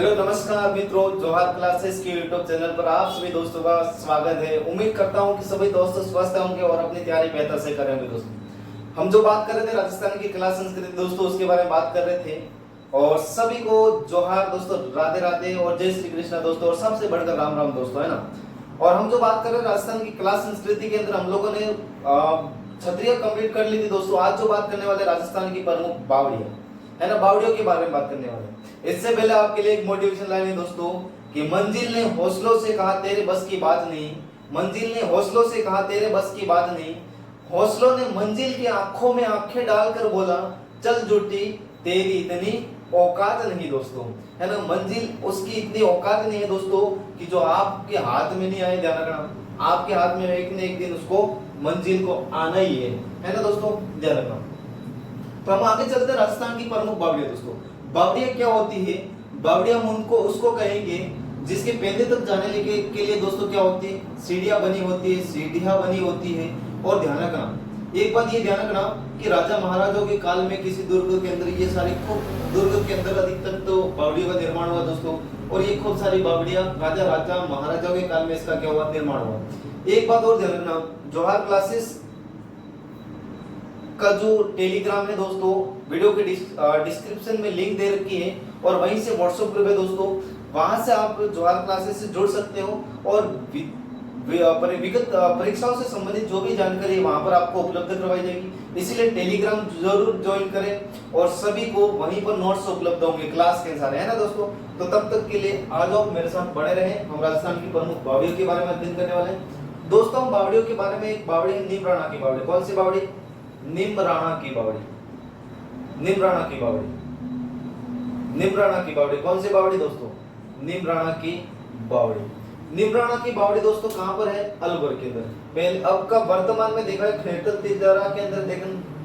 Hello नमस्कार मित्रों, जोहार क्लासेस के यूट्यूब चैनल पर आप सभी दोस्तों का स्वागत है। उम्मीद करता हूं कि सभी दोस्त स्वस्थ होंगे और अपनी तैयारी बेहतर से करेंगे। दोस्तों, हम जो बात कर रहे थे राजस्थान की कला संस्कृति दोस्तों, उसके बारे में बात कर रहे थे। और सभी को जोहार दोस्तों, राधे राधे और जय श्री कृष्ण दोस्तों, और सबसे बढ़कर राम राम दोस्तों, है ना। और हम जो बात कर रहे हैं राजस्थान की कला संस्कृति के अंदर, हम लोगों ने क्षत्रिय कंप्लीट कर ली थी दोस्तों। आज जो बात करने वाले राजस्थान की प्रमुख बावड़ियां, है ना, बावड़ियों के बारे में बात करने वाले। इससे पहले आपके लिए एक मोटिवेशन लाइन है दोस्तों कि मंजिल ने हौसलों से कहा तेरे बस की बात नहीं, मंजिल ने हौसलों से कहा तेरे बस की बात नहीं, हौसलों ने मंजिल की आंखों में आंखें डालकर बोला चल जुटी तेरी इतनी औकात नहीं दोस्तों, है ना। मंजिल उसकी इतनी औकात नहीं है दोस्तों कि जो आपके हाथ में नहीं आए, ध्यान रखना, आपके हाथ में एक न एक दिन उसको मंजिल को आना ही है ना दोस्तों, ध्यान रखना। तो हम आगे चलते हैं राजस्थान की प्रमुख बावड़ियां दोस्तों। बावड़ियां क्या होती है? बावड़ियां हम उनको उसको कहेंगे जिसके पहले तक जाने के लिए दोस्तों क्या होती है, सीढ़ियां बनी होती है, सीढ़ियां बनी होती है। और ध्यान रखना, एक बात ये ध्यान रखना कि राजा महाराजाओं के काल में किसी दुर्ग के अंदर ये सारी खूब दुर्ग के अंदर अधिकतर तो बावड़ियों का निर्माण हुआ दोस्तों। और ये खूब सारी बावड़ियां राजा महाराजाओं के काल में इसका क्या हुआ, निर्माण हुआ। एक बात और ध्यान रखना, जोहार क्लासेस का जो टेलीग्राम है दोस्तों, वीडियो के डिस्क्रिप्शन में लिंक दे रखी है, और वहीं से व्हाट्सएप ग्रुप है दोस्तों, वहां से आप जोहार क्लासेस से जुड़ सकते हो। और विगत परीक्षाओं से संबंधित जो भी जानकारी है वहां पर आपको उपलब्ध करवाई जाएगी। इसीलिए टेलीग्राम जरूर ज्वाइन करें, और सभी को वहीं पर नोट्स उपलब्ध होंगे क्लास के अनुसार, है ना दोस्तों। तो तब तक के लिए आ जाओ, मेरे साथ बने रहें। हम राजस्थान की प्रमुख बावड़ियों के बारे में अध्ययन करने वाले हैं दोस्तों। हम बावड़ियों के बारे में, एक बावड़ी है नीमराणा की बावड़ी। कौन सी बावड़ी? निम्राणा की बावड़ी, निम्राणा की बावड़ी, निम्राणा की बावड़ी। कौन सी बावड़ी दोस्तों? निम्राणा की बावड़ी। निम्राणा की बावड़ी दोस्तों कहां पर है? अलवर के अंदर। पहले अब का वर्तमान में देखा है खैरतल तिजारा के अंदर,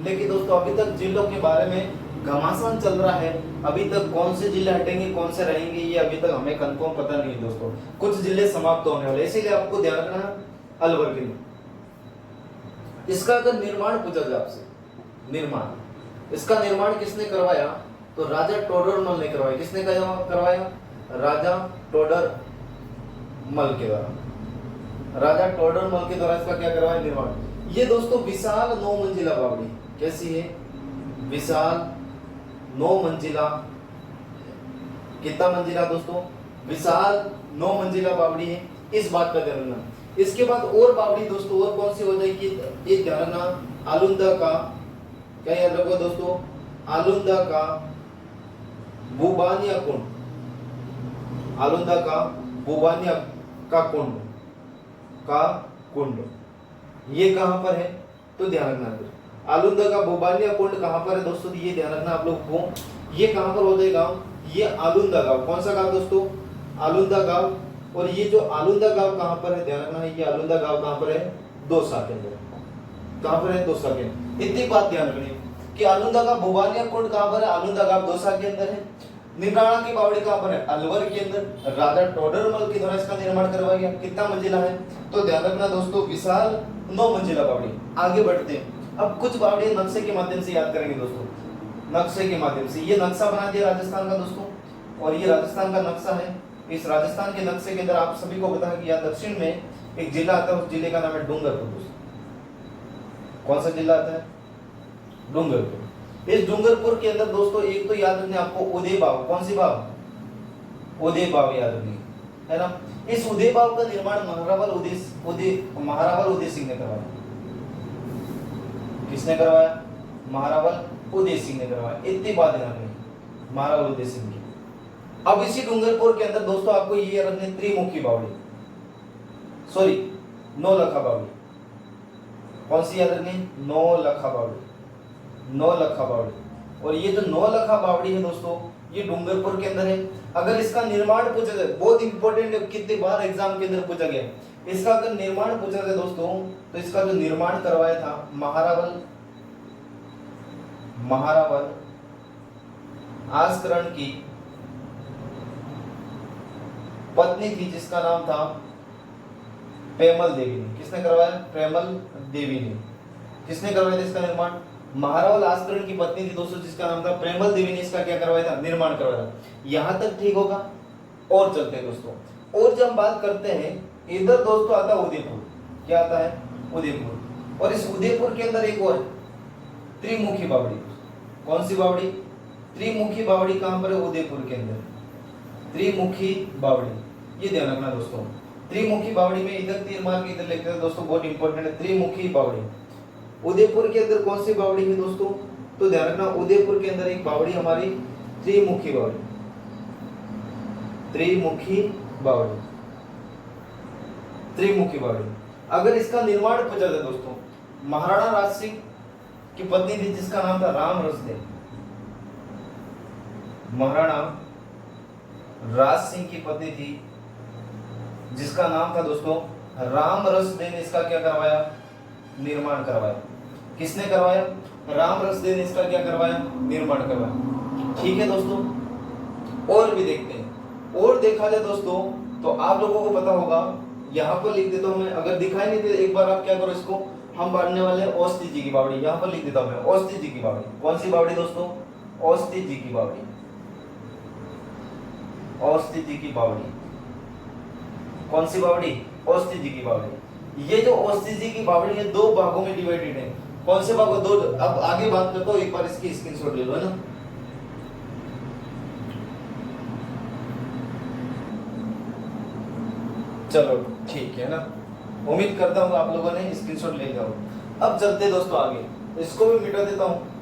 लेकिन दोस्तों अभी तक जिलों के बारे में घमासान चल रहा है। अभी तक कौन से जिले हटेंगे, कौन से रहेंगे, ये अभी तक हमें कंफर्म पता नहीं दोस्तों। कुछ जिले समाप्त होने वाले, इसीलिए आपको ध्यान रखना है अलवर के अंदर। इसका अगर निर्माण पूछा जाए आपसे, निर्माण, इसका निर्माण किसने करवाया? तो राजा टोडरमल ने करवाया। किसने करवाया? राजा टोडरमल के द्वारा, राजा टोडरमल के द्वारा इसका क्या करवाया, निर्माण। ये दोस्तों विशाल 9 मंजिला बावड़ी। कैसी है? विशाल 9 मंजिला। कितना मंजिला दोस्तों? विशाल 9 मंजिला बावड़ी है। इस बात का ध्यान रखना। इसके बाद और बावड़ी दोस्तों, और कौन सी हो जाएगी, ये ध्यान रखना, आलुंदा का, क्या याद रखो दोस्तों, आलुंदा का बुबानिया कुंड, आलुंदा का बुबानिया का कुंड, का कुंड, ये कहां पर है? तो ध्यान रखना, आलुंदा का बुबानिया कुंड कहां पर है दोस्तों, ये ध्यान रखना आप लोग को। ये कहां पर हो जाएगा? ये आलुंदा गांव। कौन सा गांव दोस्तों? आलुंदा गांव। और ये जो आलुंदा गांव कहां पर है, ध्यान रखना है, ये आलुंदा गांव कहां पर है? दौसा के अंदर। कहां पर है? दौसा के अंदर। इतनी बात ध्यान रखनी है कि आलुंदा का बुबानिया कुंड कहां पर है? आलुंदा गांव दौसा के अंदर है। निम्राणा की बावड़ी कहां पर है? अलवर के अंदर। राजा टोडरमल के द्वारा इसका निर्माण करवाया गया। कितना मंजिला है? तो ध्यान रखना दोस्तों, विशाल 9 मंजिला बावड़ी। आगे बढ़ते हैं, अब कुछ बावड़ी नक्शे के माध्यम से याद करेंगे दोस्तों, नक्शे के माध्यम से। ये नक्शा बना दिया राजस्थान का दोस्तों, और ये राजस्थान का नक्शा है। इस राजस्थान के नक्शे के अंदर आप सभी को पता है कि यहाँ दक्षिण में एक जिला आता है, उस जिले का नाम है डूंगरपुर दोस्तों। कौन सा जिला आता है? डूंगरपुर। इस डूंगरपुर के अंदर दोस्तों एक तो याद रखने आपको उदय बाव। कौन सी बाव? उदय बाव याद रखनी है ना। इस उदय बाव का निर्माण महारावल उदय सिंह ने करवाया। किसने करवाया? महारावल उदय सिंह ने करवाया। इतनी बात ध्यान रखनी, महारावल उदय सिंह की। अब इसी डूंगरपुर के अंदर दोस्तों आपको ये रखनी त्रिमुखी बावड़ी, सॉरी नौलखा बावड़ी। कौन सी याद रखनी? नौलखा बावड़ी, नौलखा बावड़ी। और ये जो नौलखा बावड़ी है दोस्तों, ये डूंगरपुर के अंदर है। अगर इसका निर्माण पूछा जाए, बहुत इंपॉर्टेंट है, कितने बार एग्जाम के अंदर पूछा गया, इसका अगर निर्माण पूछा जाए दोस्तों, तो इसका जो निर्माण करवाया था महारावल आस्करण की पत्नी थी, जिसका नाम था प्रेमल देवी ने। किसने करवाया? प्रेमल देवी ने। किसने करवाया था इसका निर्माण? महारावल आस्करण की पत्नी थी दोस्तों, जिसका नाम था प्रेमल देवी ने इसका क्या करवाया था? निर्माण करवाया था। यहां तक ठीक होगा, और चलते हैं दोस्तों, और जब हम बात करते हैं इधर दोस्तों आता है उदयपुर। क्या आता है? उदयपुर। और इस उदयपुर के अंदर एक और त्रिमुखी बावड़ी। कौन सी बावड़ी? त्रिमुखी बावड़ी। कहां पर है? उदयपुर के अंदर त्रिमुखी बावड़ी। ये ध्यान रखना दोस्तों, त्रिमुखी बावड़ी में इधर तीर मार के इधर लिखते हैं दोस्तों, बहुत इंपॉर्टेंट है। त्रिमुखी बावड़ी उदयपुर के अंदर कौन सी बावड़ी है दोस्तों? तो ध्यान रखना, उदयपुर के अंदर एक बावड़ी हमारी त्रिमुखी बावड़ी। त्रिमुखी बावड़ी, त्रिमुखी बावड़ी। अगर इसका निर्माण पूछा जाए दोस्तों, महाराणा राज सिंह की पत्नी थी जिसका नाम था राम रसदेव। महाराणा राज सिंह की पत्नी थी जिसका नाम था दोस्तों राम रसदेव ने इसका क्या करवाया? निर्माण करवाया। किसने करवाया? राम रसदेव ने इसका क्या करवाया? निर्माण करवाया। ठीक है दोस्तों, और भी देखते हैं। और देखा जाए दोस्तों तो आप लोगों को पता होगा, यहाँ पर लिख देता हूं मैं, अगर दिखाई नहीं दे एक बार आप क्या करो, इसको हम पढ़ने वाले हैं औस्ती जी की बावड़ी। यहाँ पर लिख देता हूं मैं औस्ती जी की बावड़ी। कौन सी बावड़ी दोस्तों? औस्ती जी की बावड़ी। औस्ती जी की बावड़ी। कौन सी बावड़ी? औस्ती जी की बावड़ी। ये जो औस्ती जी की बावड़ी है दो भागों में डिवाइडेड है। कौन से भागों? दो। अब आगे बात करता हूं, एक बार इसकी स्क्रीनशॉट ले लो, है ना। चलो ठीक है ना, उम्मीद करता हूँ आप लोगों ने स्क्रीनशॉट ले लिया हो। अब चलते दोस्तों आगे, इसको भी मिटा देता हूँ।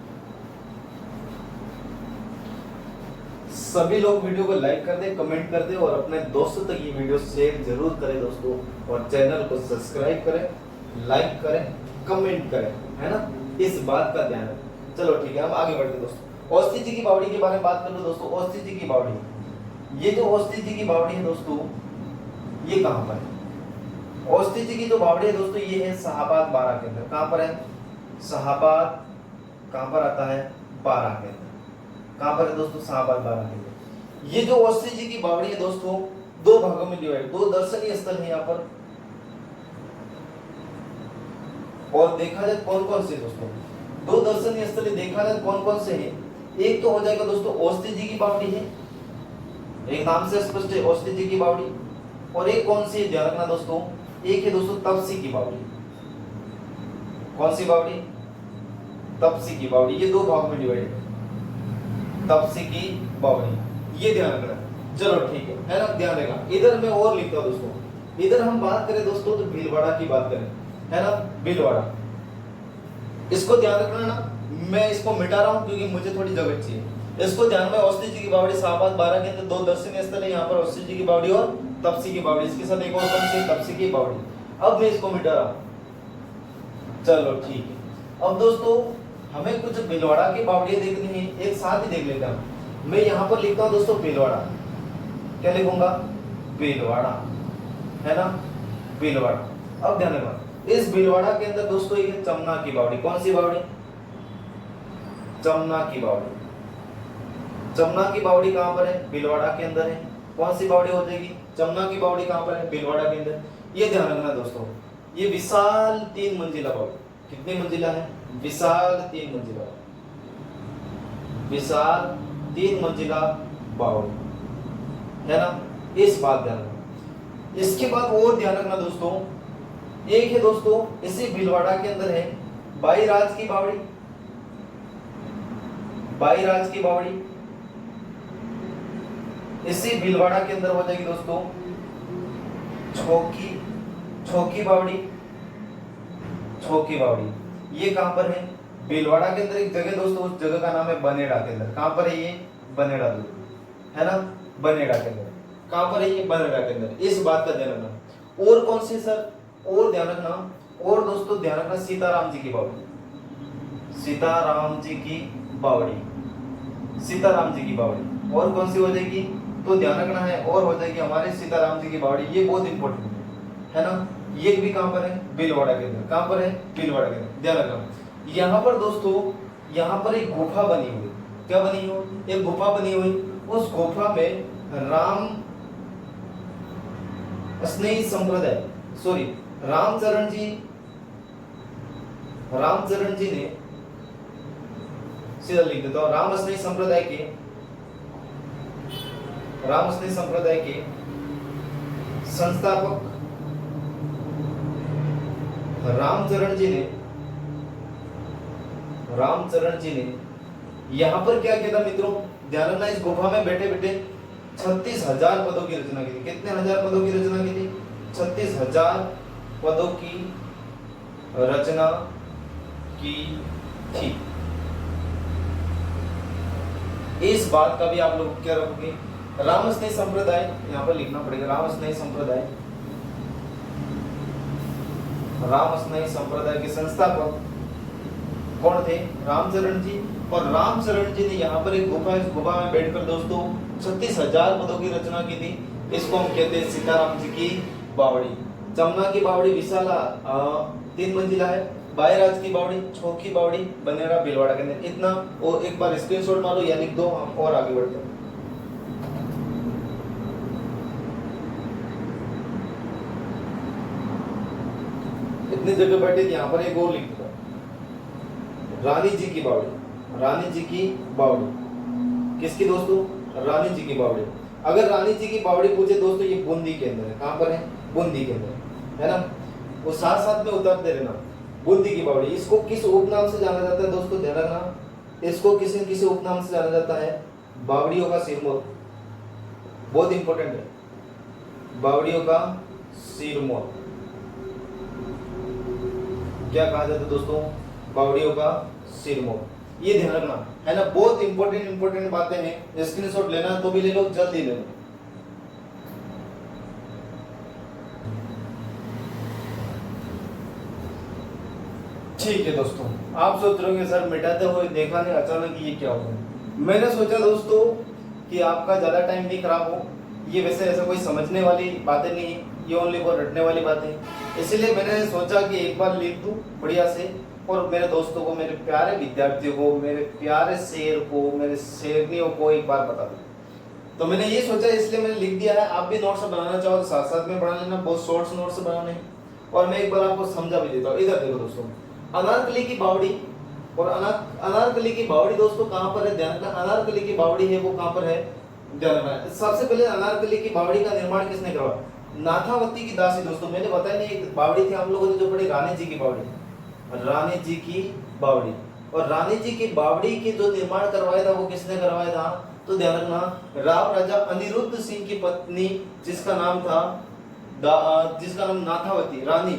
सभी लोग वीडियो को लाइक कर दे, कमेंट कर दे और अपने दोस्तों तक ये वीडियो शेयर जरूर करें दोस्तों, और चैनल को सब्सक्राइब करें, लाइक करें, कमेंट करें, है ना, इस बात का ध्यान रखें। चलो ठीक है, हम आगे बढ़ते दोस्तों। औस्ती जी की बावड़ी के बारे में बात कर लो दोस्तों। औस्ती जी की बावड़ी, ये जो औस्ती जी की बावड़ी है दोस्तों, ये कहां पर है? औस्ती जी की जो बावड़ी है दोस्तों, ये है शाहाबाद 12 के अंदर। कहां पर है? शाहाबाद कहां पर आता है? 12 के अंदर। कहां पर है दोस्तों? शाहाबाद 12 के अंदर। ये जो औस्ती जी की बावड़ी है दोस्तों, दो भागों में डिवाइड, दो दर्शनीय स्थल है यहाँ पर। और देखा जाए कौन कौन से दोस्तों, दो दर्शनीय स्थल देखा जाए कौन कौन से हैं। एक तो हो जाएगा दोस्तों औस्ती जी की बावड़ी है, एक नाम से स्पष्ट है औस्ती जी की बावड़ी। और एक कौन सी ध्यान रखना दोस्तों, एक है दोस्तों तपसी की बावड़ी। कौन सी बावड़ी? तपसी की बावड़ी। ये दो भागों में डिवाइडेड है, तपसी की बावड़ी, ये ध्यान रखना। चलो ठीक है ना, ध्यान रहेगा। इधर मैं और लिखता हूं दोस्तों, इधर हम बात करें दोस्तों तो भीलवाड़ा की बात करें, है ना, भीलवाड़ा। इसको ध्यान रखना ना, मैं इसको मिटा रहा हूं क्योंकि मुझे थोड़ी जगह चाहिए। इसको ध्यान में, औस्ती जी की बावड़ी शाहाबाद 12 के अंदर दो दर्शनीय स्थल है, यहाँ पर औस्ती जी की बावड़ी और तपसी की बावड़ी। इसके साथ एक और कौन सी? तपसी की बावड़ी। अब मैं इसको मिटा रहा हूं। चलो ठीक है। अब दोस्तों हमें कुछ भीलवाड़ा की बावड़ियां देखनी है, एक साथ ही देख लेते हैं। मैं यहाँ पर लिखता हूँ दोस्तों भीलवाड़ा। क्या लिखूंगा? भीलवाड़ा, है ना, भीलवाड़ा। अब ध्यान रखना, इस भीलवाड़ा के अंदर दोस्तों एक है चमना की बावड़ी। कौन सी बावड़ी? चमना की बावड़ी। चमना की बावड़ी कहां पर है? भीलवाड़ा के अंदर है। कौन सी बावड़ी हो जाएगी? चमना की बावड़ी कहां पर है? भीलवाड़ा के अंदर। ये ध्यान रखना दोस्तों, ये विशाल 3 मंजिला बावड़ी। कितनी मंजिला है? विशाल 3 मंजिला, विशाल 3 मंजिला बावड़ी, है ना, इस बात ध्यान रखना। इसके बाद और ध्यान रखना दोस्तों, एक है दोस्तों इसी भीलवाड़ा के अंदर है बाईराज की बावड़ी। बाईराज की बावड़ी इसी भीलवाड़ा के अंदर हो जाएगी दोस्तों छोकी, छोकी बावड़ी। छोकी बावड़ी ये कहां पर है? भीलवाड़ा के अंदर एक जगह दोस्तों, उस जगह का नाम है बनेड़ा के अंदर। कहां पर है ये? बनेड़ा, है ना, बनेड़ा के अंदर। कहां पर है ये? बनेड़ा के अंदर। इस बात का ध्यान रखना। और कौन सी सर? और ध्यान रखना, और दोस्तों ध्यान रखना सीताराम जी की बावड़ी। सीताराम जी की बावड़ी, सीताराम जी की बावड़ी। और कौन सी हो जाएगी? तो ध्यान रखना है, और हो जाएगी हमारे सीताराम जी की बावड़ी। ये बहुत इंपॉर्टेंट है ना। ये भी कहां पर है? भीलवाड़ा के अंदर। कहां पर है? भीलवाड़ा के अंदर। ध्यान रखना। यहाँ पर दोस्तों, यहाँ पर एक गुफा बनी हुई। क्या बनी हुई? एक गुफा बनी हुई। उस गुफा में राम स्नेही संप्रदाय, सॉरी, रामचरण जी ने, सीधा लिख देता हूं, राम स्नेही संप्रदाय के रामस्नेह संप्रदाय के संस्थापक रामचरण जी ने यहाँ पर क्या किया था मित्रों, ध्यान रखना, इस गुफा में बैठे बैठे 36,000 पदों की रचना की थी। कितने हजार पदों की रचना की थी? 36,000 पदों की रचना की थी। इस बात का भी आप लोग क्या रखोगे, रामस्नेह संप्रदाय यहाँ पर लिखना पड़ेगा। रामस्नेह संप्रदाय के संस्थापक कौन थे? रामचरण जी। और रामचरण जी ने यहाँ पर एक गुफा, इस गुफा में बैठकर दोस्तों 36,000 पदों की रचना की थी। इसको हम कहते हैं सीताराम जी की बावड़ी। जमुना की बावड़ी विशाला 3 मंजिला है, बायराज की बावड़ी, छो की बावड़ी, बनेरा भीलवाड़ा के अंदर। इतना और एक बार स्क्रीनशॉट मारो या लिख दो, हम और आगे बढ़ते हैं। इतनी जगह बैठे यहाँ पर एक और लिख दो, रानी जी की बावड़ी। रानी जी की बावड़ी किसकी दोस्तों? रानी जी की बावड़ी। अगर रानी जी की बावड़ी पूछे दोस्तों, ये बूंदी के अंदर है। कहां पर है? बूंदी के अंदर है ना। वो साथ साथ में उतारते रहना, बूंदी की बावड़ी। इसको किस उपनाम से जाना जाता है दोस्तों? ध्यान रखना, इसको किसी न किसी उपनाम से जाना जाता है, बावड़ियों का सिरमौर। बहुत इंपॉर्टेंट है, बावड़ियों का सिरमौर क्या कहा जाता है दोस्तों? बावड़ियों का सिरमौर। ये ध्यान रखना है ना, बहुत इंपॉर्टेंट बातें हैं। स्क्रीनशॉट लेना तो भी ले लो, जल्दी ले लो। ठीक है दोस्तों, आप सोच रहे होंगे सर मिटाते हुए देखा नहीं, अचानक ये क्या हो गया। मैंने सोचा दोस्तों कि आपका ज्यादा टाइम नहीं खराब हो। ये वैसे ऐसा कोई समझने वाली बातें नहीं है, ये ओनली वो रटने वाली बातें। इसलिए मैंने सोचा कि एक बार लिख दूं बढ़िया से, और मेरे दोस्तों को, मेरे प्यारे विद्यार्थियों को, मेरे प्यारे शेर को, मेरे शेरनियों को एक बार बता दूं। तो मैंने ये सोचा, इसलिए मैंने लिख दिया है। आप भी नोट्स बनाना चाहो तो साथ साथ में बना लेना, बहुत शॉर्ट्स नोट्स बनाने। और मैं एक बार आपको समझा भी देता हूँ। इधर देखो दोस्तों, अनारकली की बावड़ी और अनारकली की बावड़ी दोस्तों कहाँ पर है? ध्यान रखना, अनारकली की बावड़ी है वो कहाँ पर है? ध्यान रखना। सबसे पहले अनारकली की बावड़ी का निर्माण किसने करवाया? नाथावती की दासी। दोस्तों मैंने बताया नहीं, एक बावड़ी थी हम लोगों ने जो पढ़ी, रानी जी की बावड़ी। रानी जी की बावड़ी। और रानी जी की बावड़ी की जो निर्माण करवाया था वो किसने करवाया था? तो ध्यान रखना, राव राजा अनिरुद्ध सिंह की पत्नी जिसका नाम था नाथावती, रानी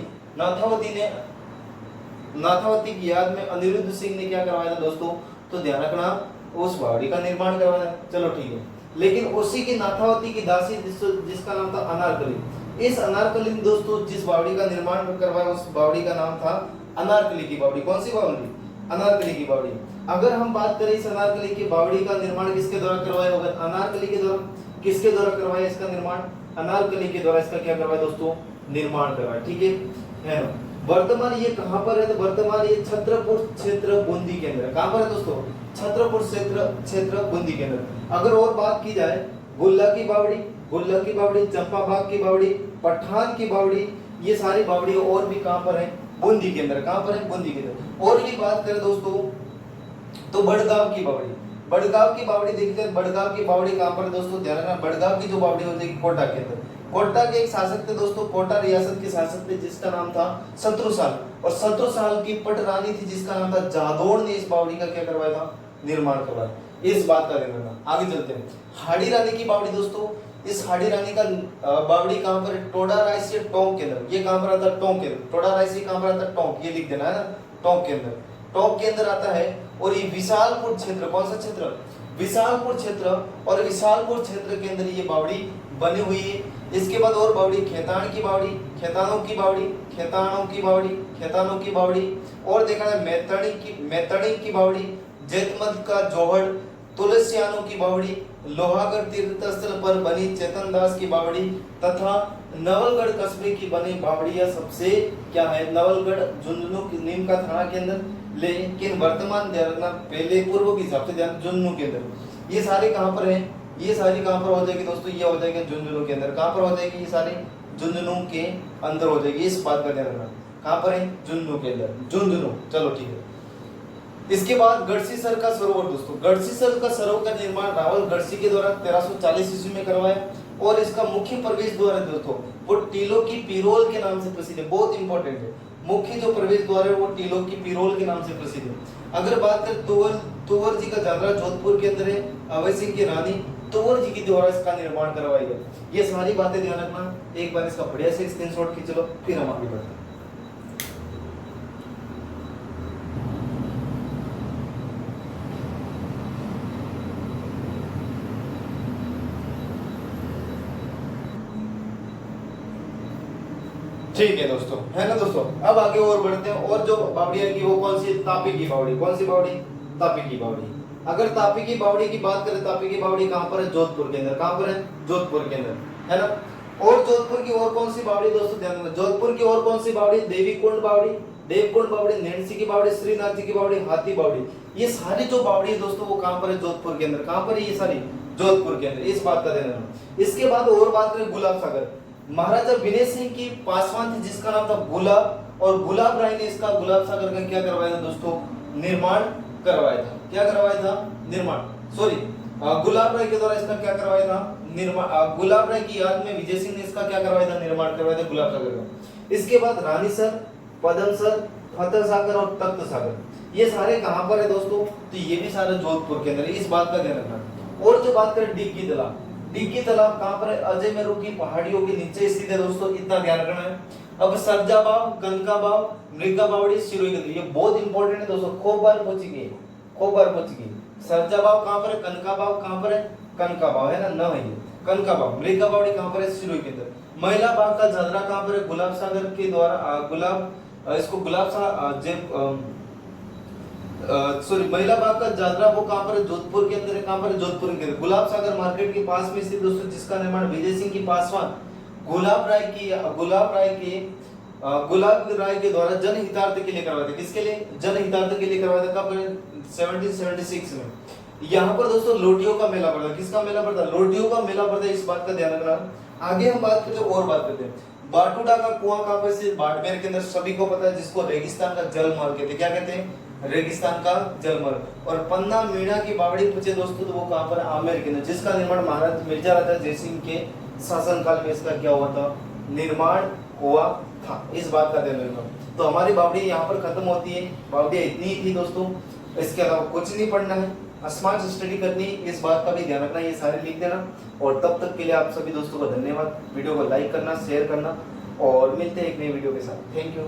नाथावती की याद में अनिरुद्ध सिंह ने क्या करवाया था दोस्तों? तो ध्यान रखना, उस बावड़ी का निर्माण करवाया। चलो ठीक है, लेकिन उसी की नाथावती की दासी जिसका नाम था अनारकली। इस अनारकली ने दोस्तों जिस बावड़ी का निर्माण करवाया उस बावड़ी का नाम था अनारकली की बावड़ी। कौन सी बावड़ी? अनारकली की बावड़ी। अगर हम बात करें इस अनारकली की बावड़ी का निर्माण किसके द्वारा करवाया होगा? अनारकली के द्वारा। किसके द्वारा करवाया इसका निर्माण? अनारकली के द्वारा इसका क्या करवाया दोस्तों? निर्माण करवाया। ठीक है ना। वर्तमान ये कहां पर है? तो वर्तमान ये छत्रपुर क्षेत्र बूंदी के अंदर। कहां पर है दोस्तों? छत्रपुर क्षेत्र बूंदी के अंदर। अगर और बात की जाए, गुल्ला की बावड़ी, चंपाबाग की बावड़ी, पठान की बावड़ी, ये सारी बावड़ी और भी कहां पर है? बूंदी के अंदर। कहां पर है? बूंदी के अंदर। और की बात करें दोस्तों तो बड़गांव की बावड़ी देखते हैं। बड़गांव की बावड़ी कहां पर है दोस्तों? ध्यान रखना, बड़गांव की जो बावड़ी हो जाएगी कोटा के अंदर। कोटा के एक शासक थे दोस्तों, कोटा रियासत के शासक थे जिसका नाम था शत्रुसाल। और शत्रुसाल की पट रानी थी जिसका नाम था जादौड़ ने इस बावड़ी का क्या करवाया था? निर्माण करवाया। इस बात का ध्यान रखना। आगे चलते हैं, हाड़ी रानी की बावड़ी दोस्तों। इस हाड़ी रानी का बावड़ी कहां पर है? टोडा रायसी टोंक के अंदर। ये कहां पर आता है? टोंक के अंदर। टोडा रायसी कहां पर आता है? टोंक। ये लिख देना है ना, टोंक के अंदर। टोंक के अंदर आता है। और ये विशालपुर क्षेत्र, कौन सा क्षेत्र? विशालपुर क्षेत्र। और विशालपुर क्षेत्र के अंदर ये बावड़ी बनी हुई है। इसके बाद और बावड़ी, खेतान की बावड़ी, खेतानों की बावड़ी। और देखा है मैतड़ी की बावड़ी, जैतमद का जोहड़, तुलसियानों की बावड़ी, लोहागढ़ तीर्थ स्थल पर बनी चेतन दास की बावड़ी तथा नवलगढ़ कस्बे की बनी बावड़ियां सबसे क्या है? नवलगढ़ झुंझुनू नीम का थाना के अंदर। लेकिन वर्तमान पहले पूर्व के हिसाब से ध्यान झुंझुनू के अंदर। ये सारे कहां पर हैं? ये सारी कहां पर हो जाएगी दोस्तों? ये हो जाएगी झुंझुनू के अंदर। कहां पर हो जाएगी? ये सारी झुंझुनू के अंदर हो जाएगी। इस बात का ध्यान रखना, कहां पर है? झुंझुनू के अंदर। झुंझुनू। चलो ठीक है, इसके बाद गढ़सीसर का सरोवर दोस्तों, गढ़सीसर का सरोवर का निर्माण रावल गढ़सी के द्वारा 1340 ईस्वी में करवाया और इसका मुख्य प्रवेश द्वार है दोस्तों वो टीलों की पिरोल के नाम से प्रसिद्ध है, बहुत इंपॉर्टेंट है। मुख्य जो प्रवेश द्वार है वो टीलों की पिरोल के नाम से प्रसिद्ध है। अगर बात करें तुवर जी का जादरा जोधपुर के अंदर है, अभय सिंह की रानी तुवर जी के द्वारा इसका निर्माण करवाया गया। ये सारी बातें ध्यान रखना, एक बार इसका बढ़िया से स्क्रीनशॉट खींच लो, फिर हम आगे बढ़ते हैं। ठीक है दोस्तों, है ना दोस्तों। अब आगे और बढ़ते हैं, और जो बावड़ियां की वो कौन सी, तापी की बावड़ी। कौन सी बावड़ी? तापी की बावड़ी। अगर तापी की बावड़ी की बात करें, तापी की बावड़ी कहां पर है? जोधपुर के अंदर। कहां पर है? जोधपुर के अंदर, है ना। और जोधपुर की और कौन सी बावड़ी दोस्तों, ध्यान रखना। जोधपुर की और कौन सी बावड़ी? देवीकुंड बावड़ी, देवकुंड बावड़ी, नैन्सी की बावड़ी, श्रीनाथ जी की बावड़ी, हाथी बावड़ी। ये सारी जो बावड़ी है दोस्तों वो कहां पर है? जोधपुर के अंदर। कहां पर है ये सारी? जोधपुर के अंदर। इस बात का ध्यान रखना। इसके बाद और बात करें गुलाब सागर, महाराजा विनय सिंह की पासवान थी जिसका नाम था गुलाब, और गुलाब राय ने इसका गुलाब सागर का क्या करवाया था दोस्तों? निर्माण करवाया था। क्या करवाया था? निर्माण, सॉरी, गुलाब राय के द्वारा इसका क्या करवाया था? निर्माण। गुलाब राय की याद में विजय सिंह ने इसका क्या करवाया था? निर्माण करवाया था गुलाब सागर का। इसके बाद रानीसर, पदमसर, फतेह सागर और तख्त सागर, ये सारे कहां पर है दोस्तों? तो ये भी सारे जोधपुर के अंदर, इस बात का ध्यान रखना। और जो बात करें डिग्गी तालाब, डिग्गी तालाब कहां पर है? अजय मेरू की पहाड़ियों के नीचे स्थित है दोस्तों, इतना ध्यान रखना है। अब सरजा बाव, कनका बाव, मृगा बावड़ी, सिरोही गंदरी, ये बहुत इंपॉर्टेंट है दोस्तों, खूब बार पूछ गई, खूब बार पूछ गई। सरजा बाव कहां पर है? कनका बाव कहां पर है? कनका बाव, है ना, न है ये कनका बाव। मृगा बावड़ी कहां पर है? सिरोही के अंदर। महिला बाग का झादरा कहां पर है? गुलाब सागर के द्वारा इसको गुलाब सॉरी, महिला बाग का जादरा वो कहां पर है? जोधपुर के अंदर है। कहां पर है? जोधपुर के अंदर। गुलाब सागर मार्केट के पास में स्थित दोस्तों, जिसका निर्माण विजय सिंह की पासवान गुलाब राय के द्वारा जनहितार्थ के लिए करवाया था। किसके लिए? जनहितार्थ के लिए करवाया था। कब? 1776 में। यहाँ पर दोस्तों लोटियों का मेला पड़ता है। किसका मेला पड़ता है? लोटियों का मेला पड़ता है, इस बात का ध्यान रखना। आगे हम बात करते हैं, और बात करते हैं। बाटूडा का कुआं कहां पर स्थित? बाड़मेर के अंदर, सभी को पता है, जिसको रेगिस्तान का जलमहल कहते हैं। क्या कहते हैं? रेगिस्तान का जलमहल। और पन्ना मीणा की बावड़ी पूछे दोस्तों तो वो कहां पर? आमेर के अंदर, जिसका निर्माण महाराज मिर्जा राजा जयसिंह के शासनकाल में इसका क्या हुआ था? निर्माण हुआ था, इस बात का ध्यान रखना। तो हमारी बावड़ी यहाँ पर खत्म होती है। बावड़ियां इतनी ही थी दोस्तों, इसके अलावा कुछ नहीं पढ़ना है, स्मार्ट स्टडी करनी, इस बात का भी ध्यान रखना, ये सारे लिख देना। और तब तक के लिए आप सभी दोस्तों को धन्यवाद। वीडियो को लाइक करना, शेयर करना, और मिलते हैं एक नई वीडियो के साथ। Thank you.